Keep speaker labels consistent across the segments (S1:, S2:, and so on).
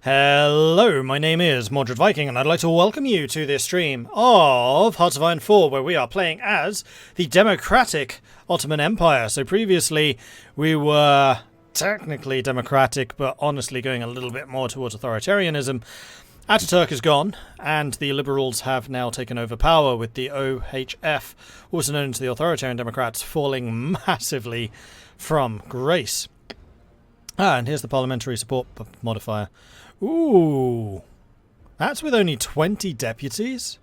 S1: Hello, my name is Mordred Viking, and I'd like to welcome you to this stream of Hearts of Iron 4, where we are playing as the democratic Ottoman Empire. So previously, we were technically democratic, but honestly going a little bit more towards authoritarianism. Ataturk is gone, and the liberals have now taken over power, with the OHF, also known as the Authoritarian Democrats, falling massively from grace. And here's the parliamentary support modifier. Ooh, that's with only 20 deputies?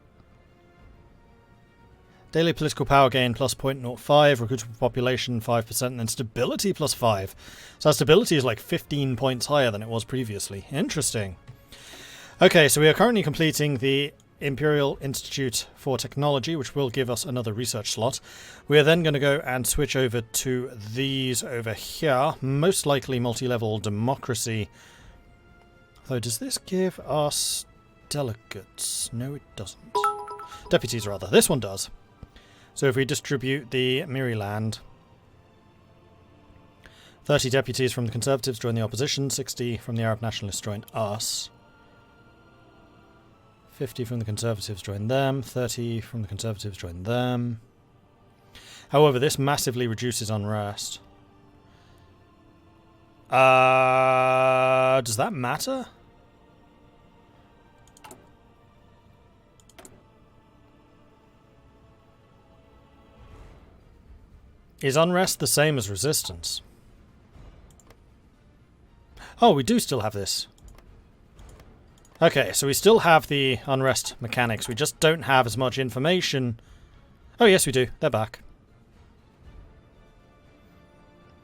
S1: Daily political power gain plus 0.05, recruitable population 5%, and then stability plus 5. So our stability is like 15 points higher than it was previously. Interesting. Okay, so we are currently completing the Imperial Institute for Technology, which will give us another research slot. We are then going to go and switch over to these over here, most likely multi-level democracy. Though, does this give us delegates? No, it doesn't. Deputies, rather. This one does. So if we distribute the Miriland, 30 deputies from the Conservatives join the opposition, 60 from the Arab Nationalists join us. 50 from the Conservatives join them, 30 from the Conservatives join them. However, this massively reduces unrest. Does that matter? Is unrest the same as resistance? Oh, we do still have this. Okay, so we still have the unrest mechanics. We just don't have as much information. Oh, yes, we do. They're back.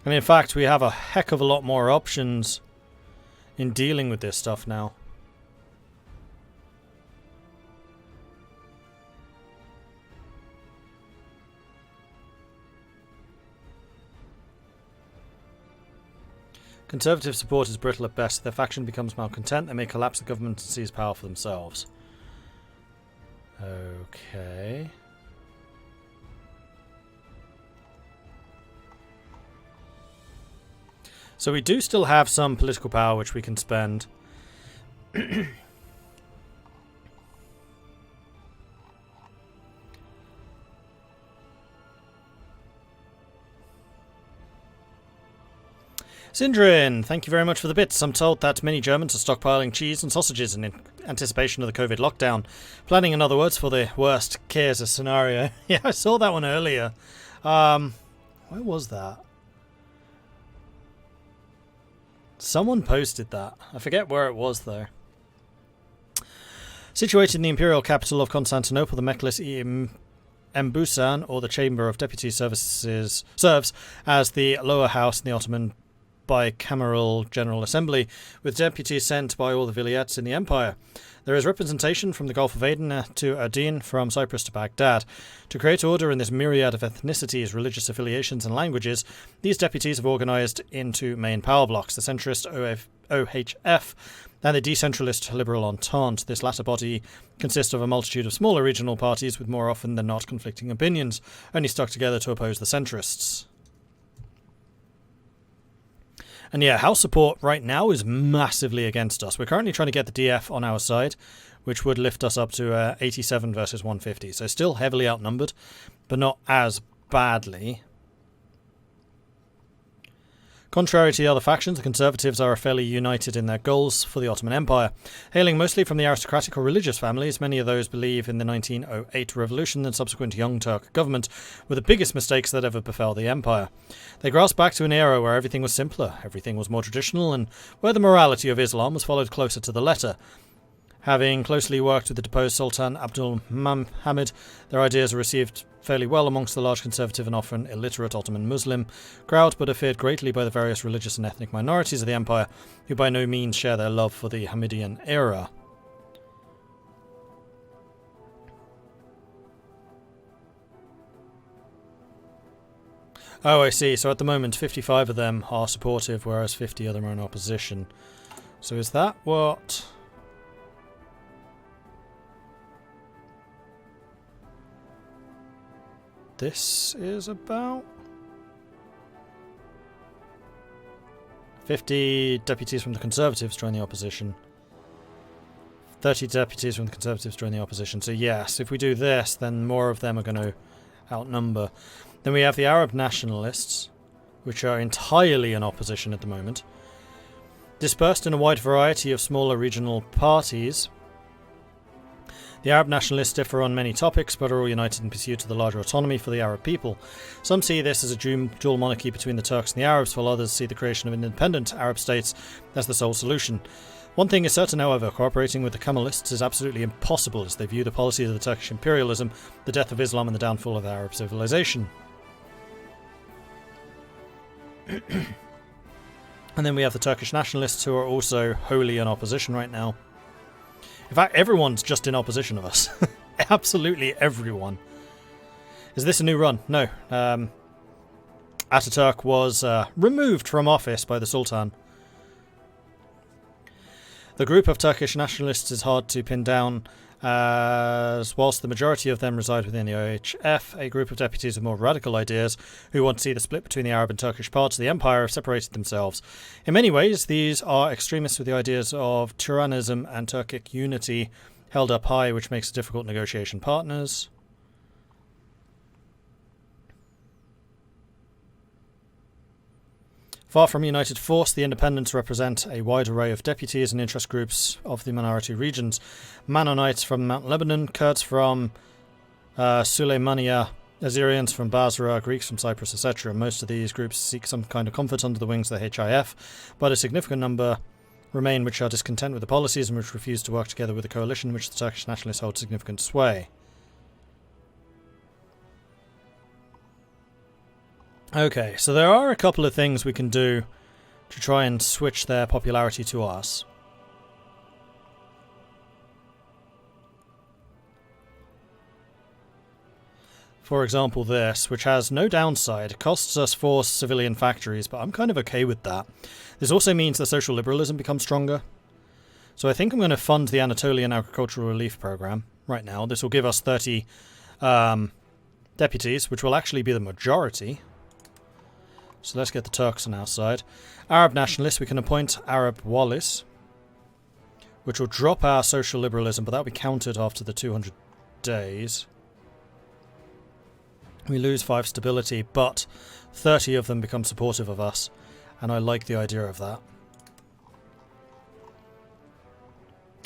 S1: And in fact, we have a heck of a lot more options in dealing with this stuff now. Conservative support is brittle at best. If their faction becomes malcontent, they may collapse the government and seize power for themselves. Okay. So we do still have some political power which we can spend. Sindrin, thank you very much for the bits. I'm told that many Germans are stockpiling cheese and sausages in anticipation of the COVID lockdown. Planning, in other words, for the worst case scenario. Yeah, I saw that one earlier. Where was that? Someone posted that. I forget where it was, though. Situated in the imperial capital of Constantinople, the Meclis Embusan, or the Chamber of Deputy Services, serves as the lower house in the Ottoman bicameral General Assembly, with deputies sent by all the vilayets in the empire. There is representation from the Gulf of Aden to Ardin, from Cyprus to Baghdad. To create order in this myriad of ethnicities, religious affiliations and languages, these deputies have organised into main power blocks, the centrist OHF and the decentralist Liberal Entente. This latter body consists of a multitude of smaller regional parties with more often than not conflicting opinions, only stuck together to oppose the centrists. And yeah, house support right now is massively against us. We're currently trying to get the DF on our side, which would lift us up to 87 versus 150. So still heavily outnumbered, but not as badly. Contrary to the other factions, the Conservatives are fairly united in their goals for the Ottoman Empire. Hailing mostly from the aristocratic or religious families, many of those believe in the 1908 revolution and subsequent Young Turk government were the biggest mistakes that ever befell the empire. They grasp back to an era where everything was simpler, everything was more traditional, and where the morality of Islam was followed closer to the letter. Having closely worked with the deposed Sultan Abdul Hamid, their ideas are received fairly well amongst the large conservative and often illiterate Ottoman Muslim crowd, but are feared greatly by the various religious and ethnic minorities of the empire, who by no means share their love for the Hamidian era. Oh, I see. So at the moment, 55 of them are supportive, whereas 50 of them are in opposition. So is that what... this is about? 50 deputies from the Conservatives join the opposition. 30 deputies from the Conservatives join the opposition. So yes, if we do this, then more of them are going to outnumber. Then we have the Arab nationalists, which are entirely in opposition at the moment. Dispersed in a wide variety of smaller regional parties, the Arab nationalists differ on many topics, but are all united in pursuit of the larger autonomy for the Arab people. Some see this as a dual monarchy between the Turks and the Arabs, while others see the creation of independent Arab states as the sole solution. One thing is certain, however, cooperating with the Camelists is absolutely impossible, as they view the policy of the Turkish imperialism, the death of Islam and the downfall of Arab civilization. And then we have the Turkish nationalists, who are also wholly in opposition right now. In fact, everyone's just in opposition of us. Absolutely everyone. Is this a new run? No. Ataturk was removed from office by the Sultan. The group of Turkish nationalists is hard to pin down, as whilst the majority of them reside within the OHF, a group of deputies with more radical ideas who want to see the split between the Arab and Turkish parts of the empire have separated themselves. In many ways, these are extremists with the ideas of tyrannism and Turkic unity held up high, which makes difficult negotiation partners. Far from united force, the independents represent a wide array of deputies and interest groups of the minority regions. Mannonites from Mount Lebanon, Kurds from Suleymania, Assyrians from Basra, Greeks from Cyprus, etc. Most of these groups seek some kind of comfort under the wings of the HIF, but a significant number remain which are discontent with the policies and which refuse to work together with the coalition in which the Turkish nationalists hold significant sway. Okay, so there are a couple of things we can do to try and switch their popularity to us. For example, this, which has no downside, costs us 4 civilian factories, but I'm kind of okay with that. This also means that social liberalism becomes stronger. So I think I'm going to fund the Anatolian Agricultural Relief Program right now. This will give us 30 deputies, which will actually be the majority. So let's get the Turks on our side. Arab nationalists, we can appoint Arab Walis, which will drop our social liberalism, but that'll be counted after the 200 days. We lose 5 stability, but 30 of them become supportive of us, and I like the idea of that.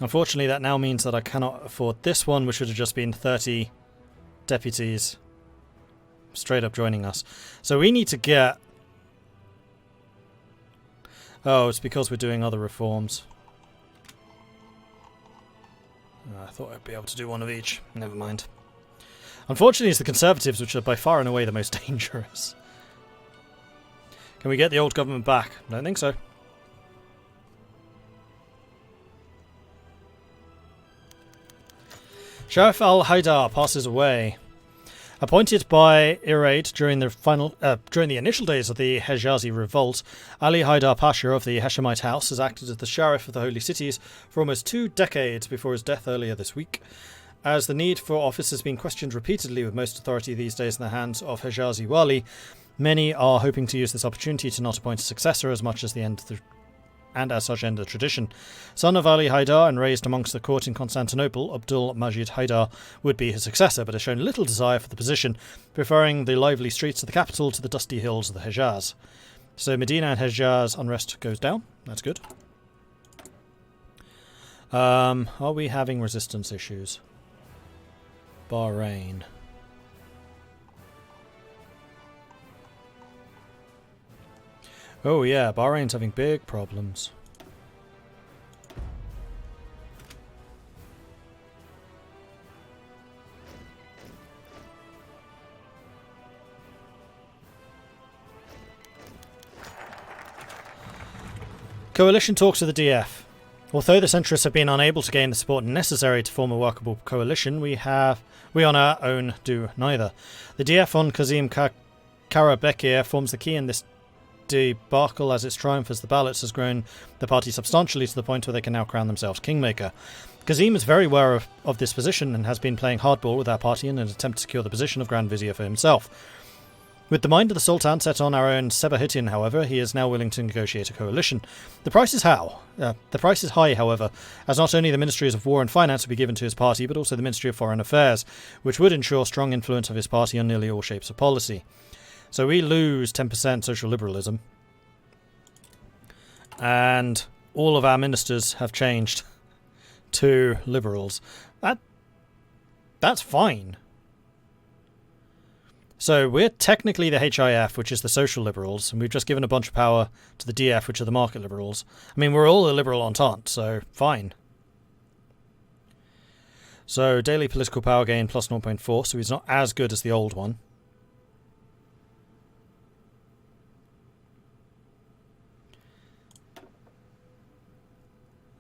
S1: Unfortunately, that now means that I cannot afford this one, which should have just been 30 deputies straight up joining us. So we need to get... Oh, it's because we're doing other reforms. I thought I'd be able to do one of each. Never mind. Unfortunately, it's the Conservatives which are by far and away the most dangerous. Can we get the old government back? I don't think so. Sheriff al-Haidar passes away. Appointed by Iraid during the initial days of the Hejazi revolt, Ali Haidar Pasha of the Hashemite house has acted as the sheriff of the holy cities for almost 2 decades before his death earlier this week. As the need for office has been questioned repeatedly with most authority these days in the hands of Hejazi Wali, many are hoping to use this opportunity to not appoint a successor as much as end the tradition. Son of Ali Haidar and raised amongst the court in Constantinople, Abdul Majid Haidar would be his successor, but has shown little desire for the position, preferring the lively streets of the capital to the dusty hills of the Hejaz. So Medina and Hejaz unrest goes down. That's good. Are we having resistance issues? Bahrain. Oh yeah, Bahrain's having big problems. Coalition talks with the DF. Although the centrists have been unable to gain the support necessary to form a workable coalition, we on our own do neither. The DF on Kazim Karabekir forms the key in this debacle, as its triumph as the ballots has grown the party substantially to the point where they can now crown themselves kingmaker. Kazim is very aware of this position and has been playing hardball with our party in an attempt to secure the position of Grand Vizier for himself. With the mind of the Sultan set on our own Sebahitin, however, he is now willing to negotiate a coalition. The price is high, however, as not only the Ministries of War and Finance will be given to his party, but also the Ministry of Foreign Affairs, which would ensure strong influence of his party on nearly all shapes of policy. So we lose 10% social liberalism. And all of our ministers have changed to liberals. That's fine. So we're technically the HIF, which is the social liberals, and we've just given a bunch of power to the DF, which are the market liberals. I mean, we're all a liberal entente, so fine. So daily political power gain plus 0.4, so he's not as good as the old one.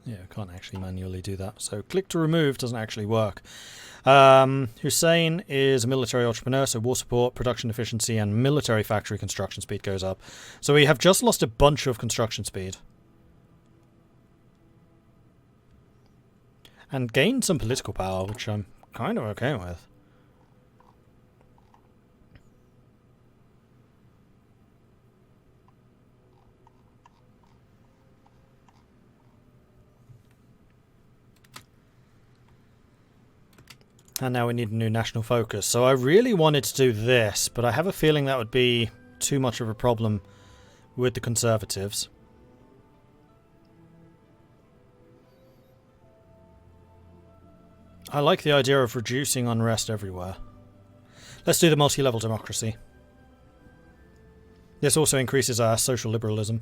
S1: Yeah, I can't actually manually do that. So click to remove doesn't actually work. Hussein is a military entrepreneur, so war support, production efficiency, and military factory construction speed goes up. So we have just lost a bunch of construction speed. And gained some political power, which I'm kind of okay with. And now we need a new national focus. So I really wanted to do this, but I have a feeling that would be too much of a problem with the Conservatives. I like the idea of reducing unrest everywhere. Let's do the multi-level democracy. This also increases our social liberalism.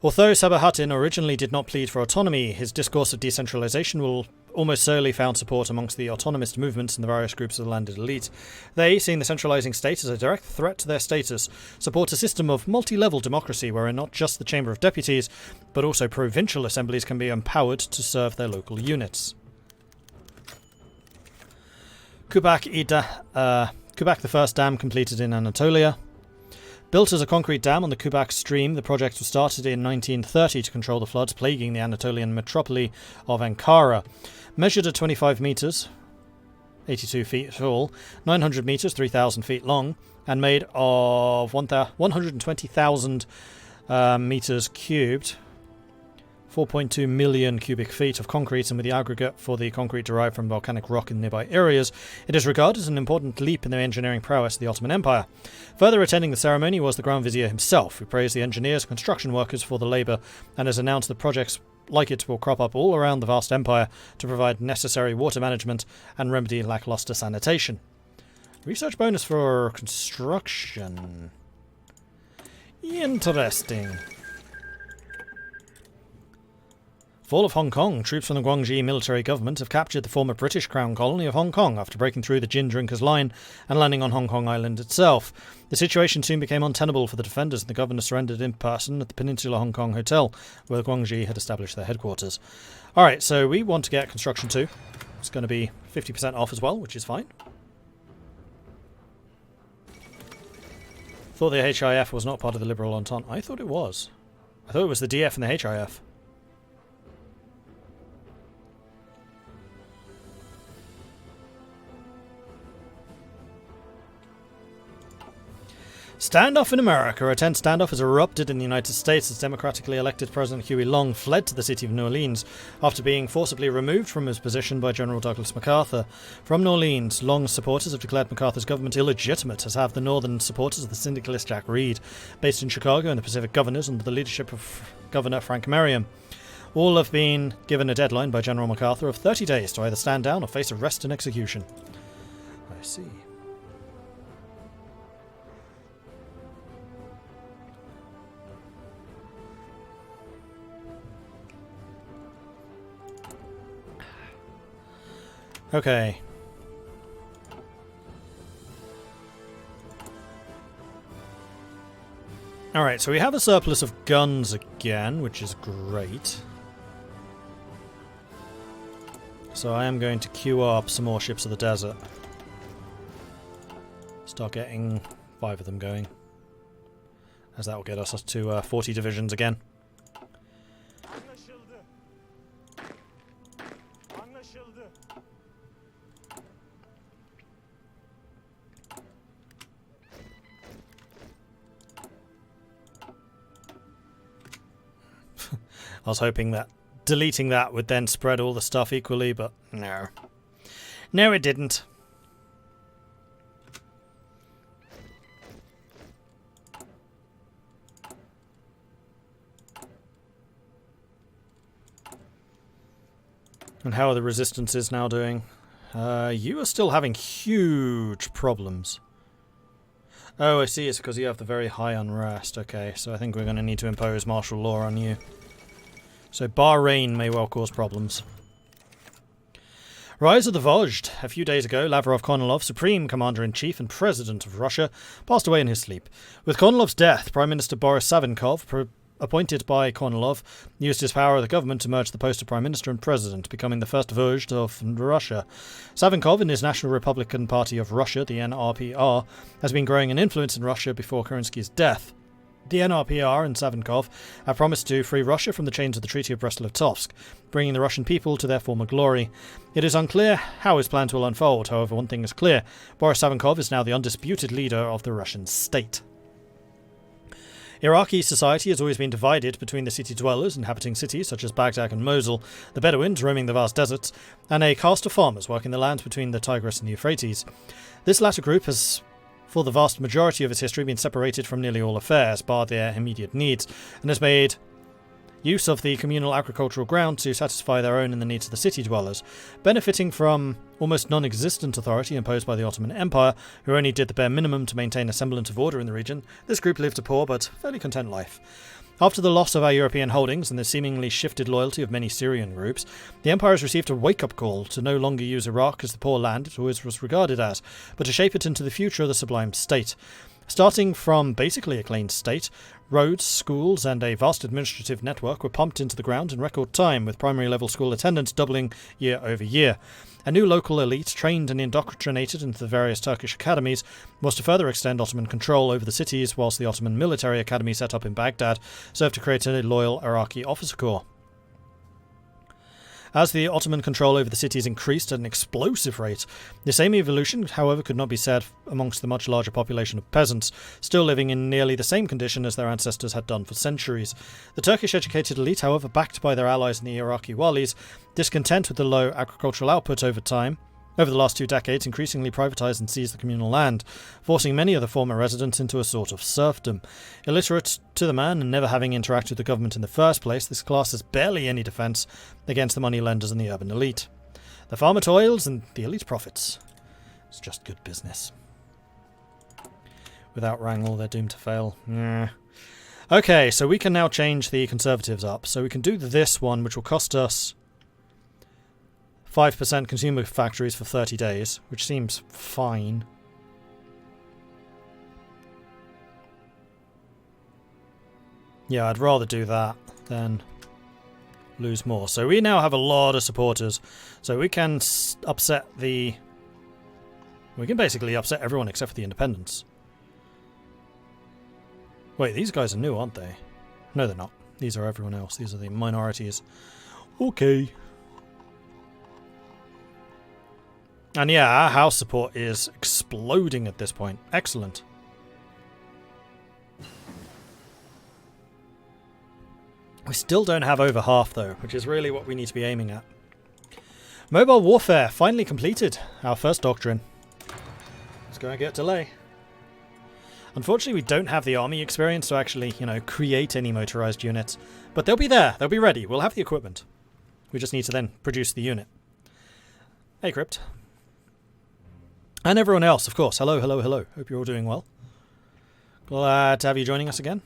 S1: Although Sabahattin originally did not plead for autonomy, his discourse of decentralization will almost solely found support amongst the autonomist movements and the various groups of the landed elite. They, seeing the centralizing state as a direct threat to their status, support a system of multi-level democracy wherein not just the Chamber of Deputies, but also provincial assemblies can be empowered to serve their local units. Kubak the first dam completed in Anatolia. Built as a concrete dam on the Kubak stream, the project was started in 1930 to control the floods plaguing the Anatolian metropole of Ankara. Measured at 25 metres, 82 feet tall, 900 metres, 3,000 feet long, and made of 120,000 metres cubed, 4.2 million cubic feet of concrete, and with the aggregate for the concrete derived from volcanic rock in nearby areas, it is regarded as an important leap in the engineering prowess of the Ottoman Empire. Further attending the ceremony was the Grand Vizier himself, who praised the engineers and construction workers for the labour and has announced that projects like it will crop up all around the vast empire to provide necessary water management and remedy lacklustre sanitation. Research bonus for construction. Interesting. Fall of Hong Kong. Troops from the Guangxi military government have captured the former British Crown colony of Hong Kong after breaking through the gin drinkers' line and landing on Hong Kong Island itself. The situation soon became untenable for the defenders, and the governor surrendered in person at the Peninsula Hong Kong Hotel, where the Guangxi had established their headquarters. Alright, so we want to get construction 2. It's going to be 50% off as well, which is fine. Thought the HIF was not part of the Liberal Entente. I thought it was. I thought it was the DF and the HIF. Standoff in America. A tense standoff has erupted in the United States as democratically elected President Huey Long fled to the city of New Orleans after being forcibly removed from his position by General Douglas MacArthur. From New Orleans, Long's supporters have declared MacArthur's government illegitimate, as have the northern supporters of the syndicalist Jack Reed, based in Chicago, and the Pacific governors under the leadership of Governor Frank Merriam. All have been given a deadline by General MacArthur of 30 days to either stand down or face arrest and execution. I see. Okay. Alright, so we have a surplus of guns again, which is great. So I am going to queue up some more ships of the desert. Start getting 5 of them going. As that will get us to 40 divisions again. I was hoping that deleting that would then spread all the stuff equally, but no. No, it didn't. And how are the resistances now doing? You are still having huge problems. Oh, I see. It's because you have the very high unrest. Okay, so I think we're going to need to impose martial law on you. So Bahrain may well cause problems. Rise of the Voged. A few days ago, Lavrov Kornilov, Supreme Commander-in-Chief and President of Russia, passed away in his sleep. With Kornilov's death, Prime Minister Boris Savinkov, appointed by Kornilov, used his power of the government to merge the post of Prime Minister and President, becoming the first Voged of Russia. Savinkov, in his National Republican Party of Russia, the NRPR, has been growing in influence in Russia before Kerensky's death. The NRPR and Savinkov have promised to free Russia from the chains of the Treaty of Brest-Litovsk, bringing the Russian people to their former glory. It is unclear how his plans will unfold. However, one thing is clear. Boris Savinkov is now the undisputed leader of the Russian state. Iraqi society has always been divided between the city dwellers inhabiting cities such as Baghdad and Mosul, the Bedouins roaming the vast deserts, and a caste of farmers working the lands between the Tigris and the Euphrates. This latter group has, for the vast majority of its history, been separated from nearly all affairs, bar their immediate needs, and has made use of the communal agricultural ground to satisfy their own and the needs of the city dwellers. Benefiting from almost non-existent authority imposed by the Ottoman Empire, who only did the bare minimum to maintain a semblance of order in the region, this group lived a poor but fairly content life. After the loss of our European holdings and the seemingly shifted loyalty of many Syrian groups, the Empire has received a wake-up call to no longer use Iraq as the poor land it always was regarded as, but to shape it into the future of the Sublime State. Starting from basically a clean state, roads, schools, and a vast administrative network were pumped into the ground in record time, with primary-level school attendance doubling year over year. A new local elite, trained and indoctrinated into the various Turkish academies, was to further extend Ottoman control over the cities, whilst the Ottoman military academy set up in Baghdad served to create a loyal Iraqi officer corps. As the Ottoman control over the cities increased at an explosive rate, the same evolution, however, could not be said amongst the much larger population of peasants, still living in nearly the same condition as their ancestors had done for centuries. The Turkish-educated elite, however, backed by their allies in the Iraqi walis, discontent with the low agricultural output over the last 2 decades, increasingly privatised and seized the communal land, forcing many of the former residents into a sort of serfdom. Illiterate to the man and never having interacted with the government in the first place, this class has barely any defence against the moneylenders and the urban elite. The farmer toils and the elite profits. It's just good business. Without wrangle, they're doomed to fail. Okay, so we can now change the Conservatives up. So we can do this one, which will cost us 5% consumer factories for 30 days, which seems fine. Yeah, I'd rather do that than lose more. So we now have a lot of supporters. So we can upset the... We can basically upset everyone except for the independents. Wait, these guys are new, aren't they? No, they're not. These are everyone else. These are the minorities. Okay. And yeah, our house support is exploding at this point. Excellent. We still don't have over half though, which is really what we need to be aiming at. Mobile warfare finally completed. Our first doctrine. It's going to get delay. Unfortunately, we don't have the army experience to actually, create any motorized units. But they'll be there. They'll be ready. We'll have the equipment. We just need to then produce the unit. Hey, Crypt. And everyone else, of course. Hello, hello, hello. Hope you're all doing well. Glad to have you joining us again.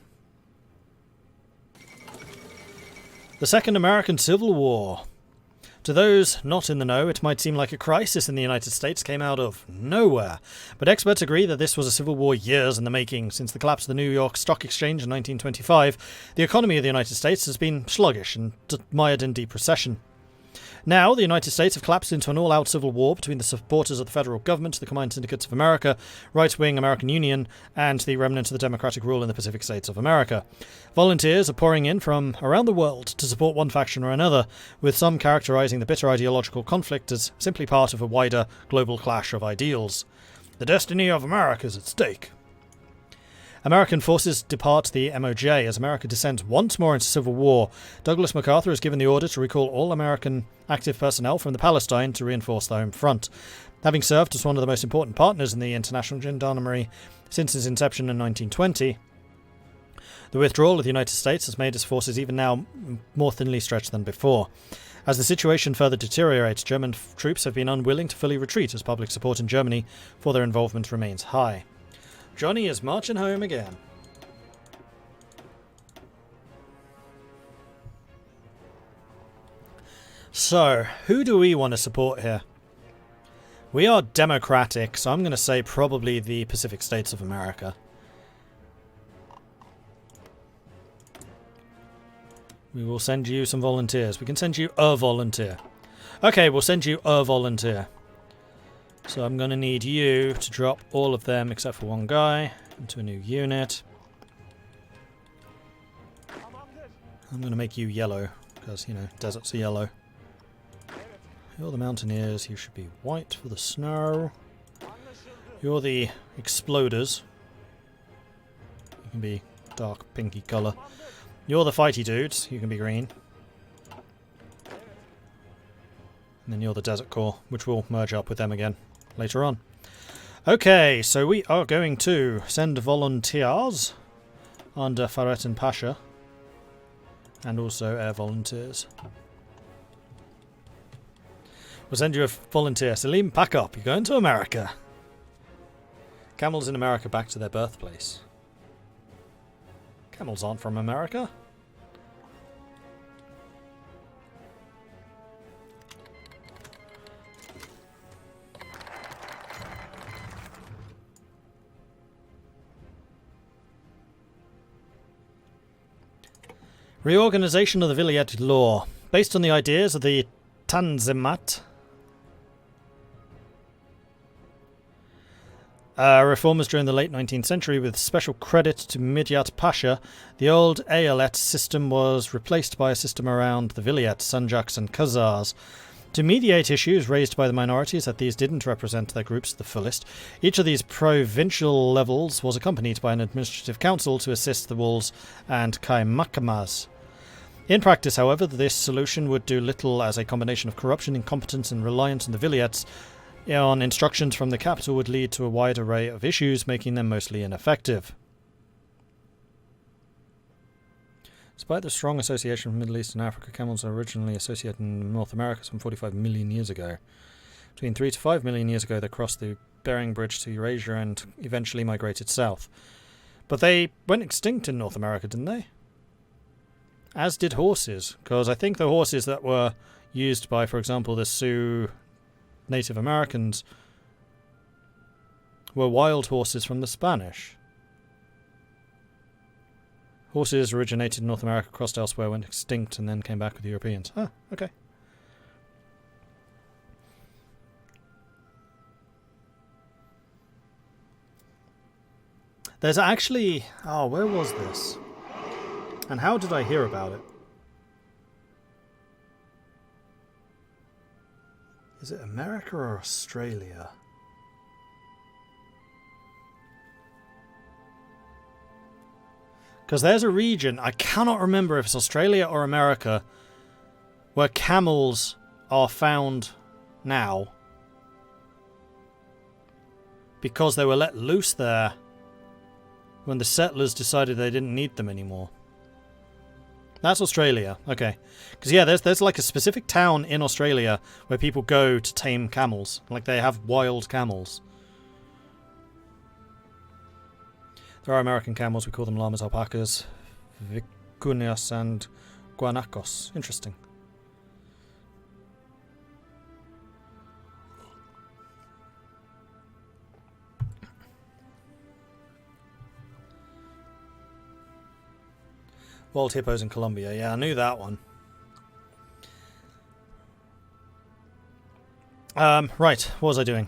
S1: The Second American Civil War. To those not in the know, it might seem like a crisis in the United States came out of nowhere, but experts agree that this was a civil war years in the making. Since the collapse of the New York Stock Exchange in 1925, the economy of the United States has been sluggish and mired in deep recession. Now, the United States have collapsed into an all-out civil war between the supporters of the federal government, the Combined Syndicates of America, right-wing American Union, and the remnants of the democratic rule in the Pacific States of America. Volunteers are pouring in from around the world to support one faction or another, with some characterizing the bitter ideological conflict as simply part of a wider global clash of ideals. The destiny of America is at stake. American forces depart the MOJ as America descends once more into civil war. Douglas MacArthur has given the order to recall all American active personnel from the Palestine to reinforce the home front. Having served as one of the most important partners in the international gendarmerie since its inception in 1920, the withdrawal of the United States has made its forces even now more thinly stretched than before. As the situation further deteriorates, German troops have been unwilling to fully retreat as public support in Germany for their involvement remains high. Johnny is marching home again. So, who do we want to support here? We are democratic, so I'm going to say probably the Pacific States of America. We will send you some volunteers. We can send you a volunteer. Okay, we'll send you a volunteer. So I'm going to need you to drop all of them except for one guy into a new unit. I'm going to make you yellow because, you know, deserts are yellow. You're the mountaineers. You should be white for the snow. You're the exploders. You can be dark pinky colour. You're the fighty dudes. You can be green. And then you're the Desert Corps, which will merge up with them again later on. Okay, so we are going to send volunteers under Farettin Pasha. And also air volunteers. We'll send you a volunteer. Salim, pack up. You're going to America. Camels in America back to their birthplace. Camels aren't from America. Reorganization of the Vilayet law. Based on the ideas of the Tanzimat, reformers during the late 19th century, with special credit to Midyat Pasha, the old Eyalet system was replaced by a system around the Vilayet, Sanjaks and Khazars. To mediate issues raised by the minorities that these didn't represent their groups to the fullest, each of these provincial levels was accompanied by an administrative council to assist the Wuls and Kaimakamas. In practice, however, this solution would do little, as a combination of corruption, incompetence and reliance on the Vilayets on instructions from the capital would lead to a wide array of issues, making them mostly ineffective. Despite the strong association with Middle East and Africa, camels are originally associated in North America some 45 million years ago. Between 3 to 5 million years ago, they crossed the Bering Bridge to Eurasia and eventually migrated south. But they went extinct in North America, didn't they? As did horses, because I think the horses that were used by, for example, the Sioux Native Americans were wild horses from the Spanish. Horses originated in North America, crossed elsewhere, went extinct, and then came back with the Europeans. Ah, okay. There's actually... Oh, where was this? And how did I hear about it? Is it America or Australia? Because there's a region, I cannot remember if it's Australia or America, where camels are found now. Because they were let loose there when the settlers decided they didn't need them anymore. That's Australia, okay. Because yeah, there's like a specific town in Australia where people go to tame camels. Like they have wild camels. There are American camels, we call them llamas, alpacas, vicuñas and guanacos. Interesting. Wild hippos in Colombia. Yeah, I knew that one. Right, what was I doing?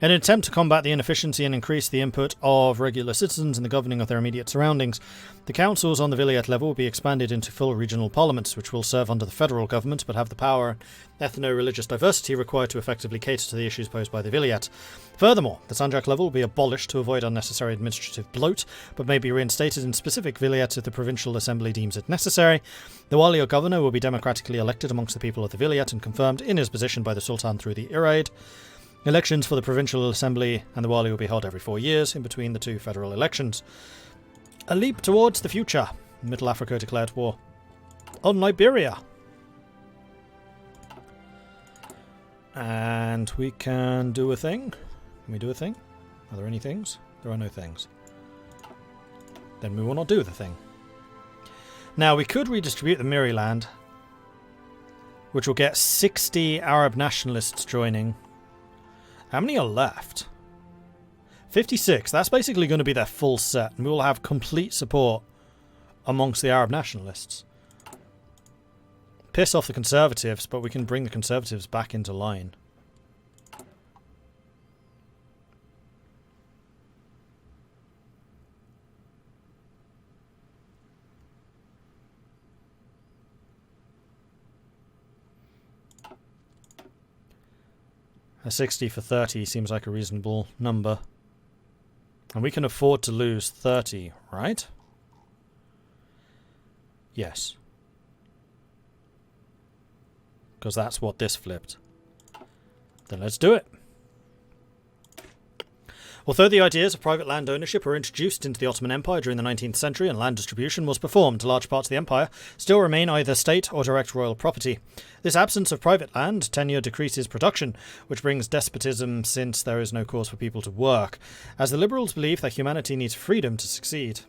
S1: In an attempt to combat the inefficiency and increase the input of regular citizens in the governing of their immediate surroundings, the councils on the vilayet level will be expanded into full regional parliaments, which will serve under the federal government but have the power and ethno-religious diversity required to effectively cater to the issues posed by the vilayet. Furthermore, the sanjak level will be abolished to avoid unnecessary administrative bloat, but may be reinstated in specific vilayets if the provincial assembly deems it necessary. The wali or governor will be democratically elected amongst the people of the vilayet and confirmed in his position by the sultan through the iraid. Elections for the provincial assembly and the wali will be held every 4 years in between the 2 federal elections. A leap towards the future. Middle Africa declared war on Liberia. And we can do a thing. Can we do a thing? Are there any things? There are no things. Then we will not do the thing. Now we could redistribute the Miriland, which will get 60 Arab nationalists joining. How many are left? 56. That's basically going to be their full set, and we will have complete support amongst the Arab nationalists. Piss off the Conservatives, but we can bring the Conservatives back into line. A 60 for 30 seems like a reasonable number. And we can afford to lose 30, right? Yes. Because that's what this flipped. Then let's do it. Although the ideas of private land ownership were introduced into the Ottoman Empire during the 19th century and land distribution was performed, large parts of the empire still remain either state or direct royal property. This absence of private land tenure decreases production, which brings despotism since there is no cause for people to work, as the liberals believe that humanity needs freedom to succeed.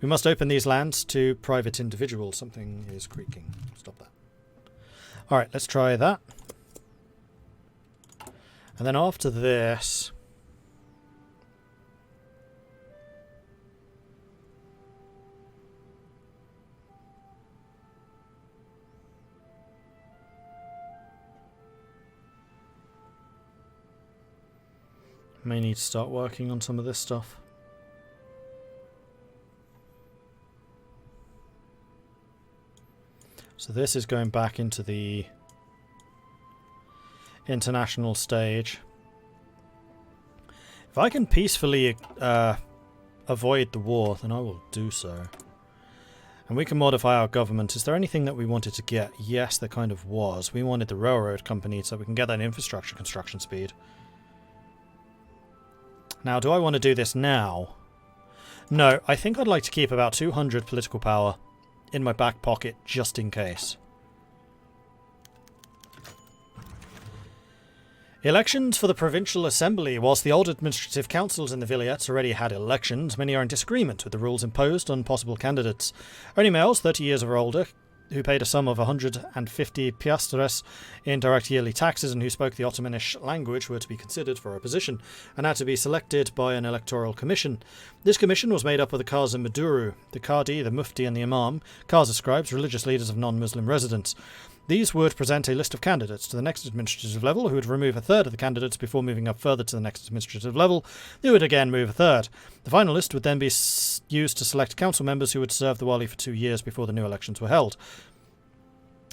S1: We must open these lands to private individuals. Something is creaking. Stop that. Alright, let's try that. And then after this, may need to start working on some of this stuff. So this is going back into the international stage. If I can peacefully avoid the war, then I will do so. And we can modify our government. Is there anything that we wanted to get? Yes, there kind of was. We wanted the railroad company so we can get that infrastructure construction speed. Now, do I want to do this now? No, I think I'd like to keep about 200 political power in my back pocket just in case. Elections for the Provincial Assembly. Whilst the old administrative councils in the vilayets already had elections, many are in disagreement with the rules imposed on possible candidates. Only males 30 years or older, who paid a sum of 150 piastres in direct yearly taxes and who spoke the Ottomanish language, were to be considered for a position, and had to be selected by an electoral commission. This commission was made up of the Qazi Maduru, the Qadi, the Mufti and the Imam, Qazi scribes, religious leaders of non-Muslim residents. These would present a list of candidates to the next administrative level, who would remove a third of the candidates before moving up further to the next administrative level, who would again move a third. The final list would then be used to select council members who would serve the wali for 2 years before the new elections were held.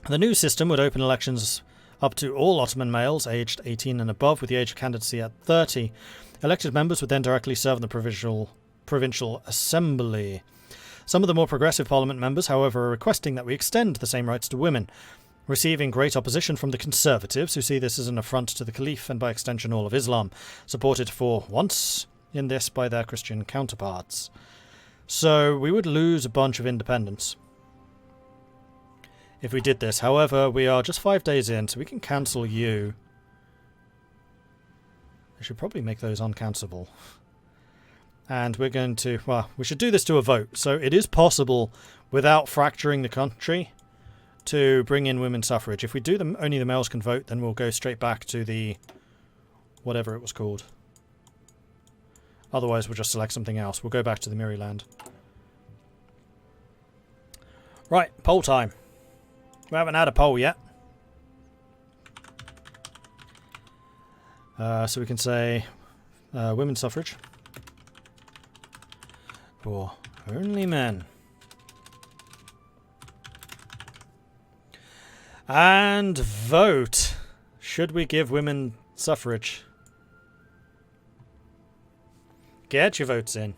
S1: The new system would open elections up to all Ottoman males aged 18 and above, with the age of candidacy at 30. Elected members would then directly serve in the provincial assembly. Some of the more progressive parliament members, however, are requesting that we extend the same rights to women, receiving great opposition from the Conservatives, who see this as an affront to the Caliph and by extension all of Islam, supported for once in this by their Christian counterparts. So we would lose a bunch of independence if we did this. However, we are just 5 days in, so we can cancel you. I should probably make those uncancelable. And we're going to, well, we should do this to a vote. So it is possible, without fracturing the country, to bring in women's suffrage. If we do them, only the males can vote, then we'll go straight back to the whatever it was called. Otherwise, we'll just select something else. We'll go back to the Miriland. Right, poll time. We haven't had a poll yet. So we can say women's suffrage for only men. And vote. Should we give women suffrage? Get your votes in.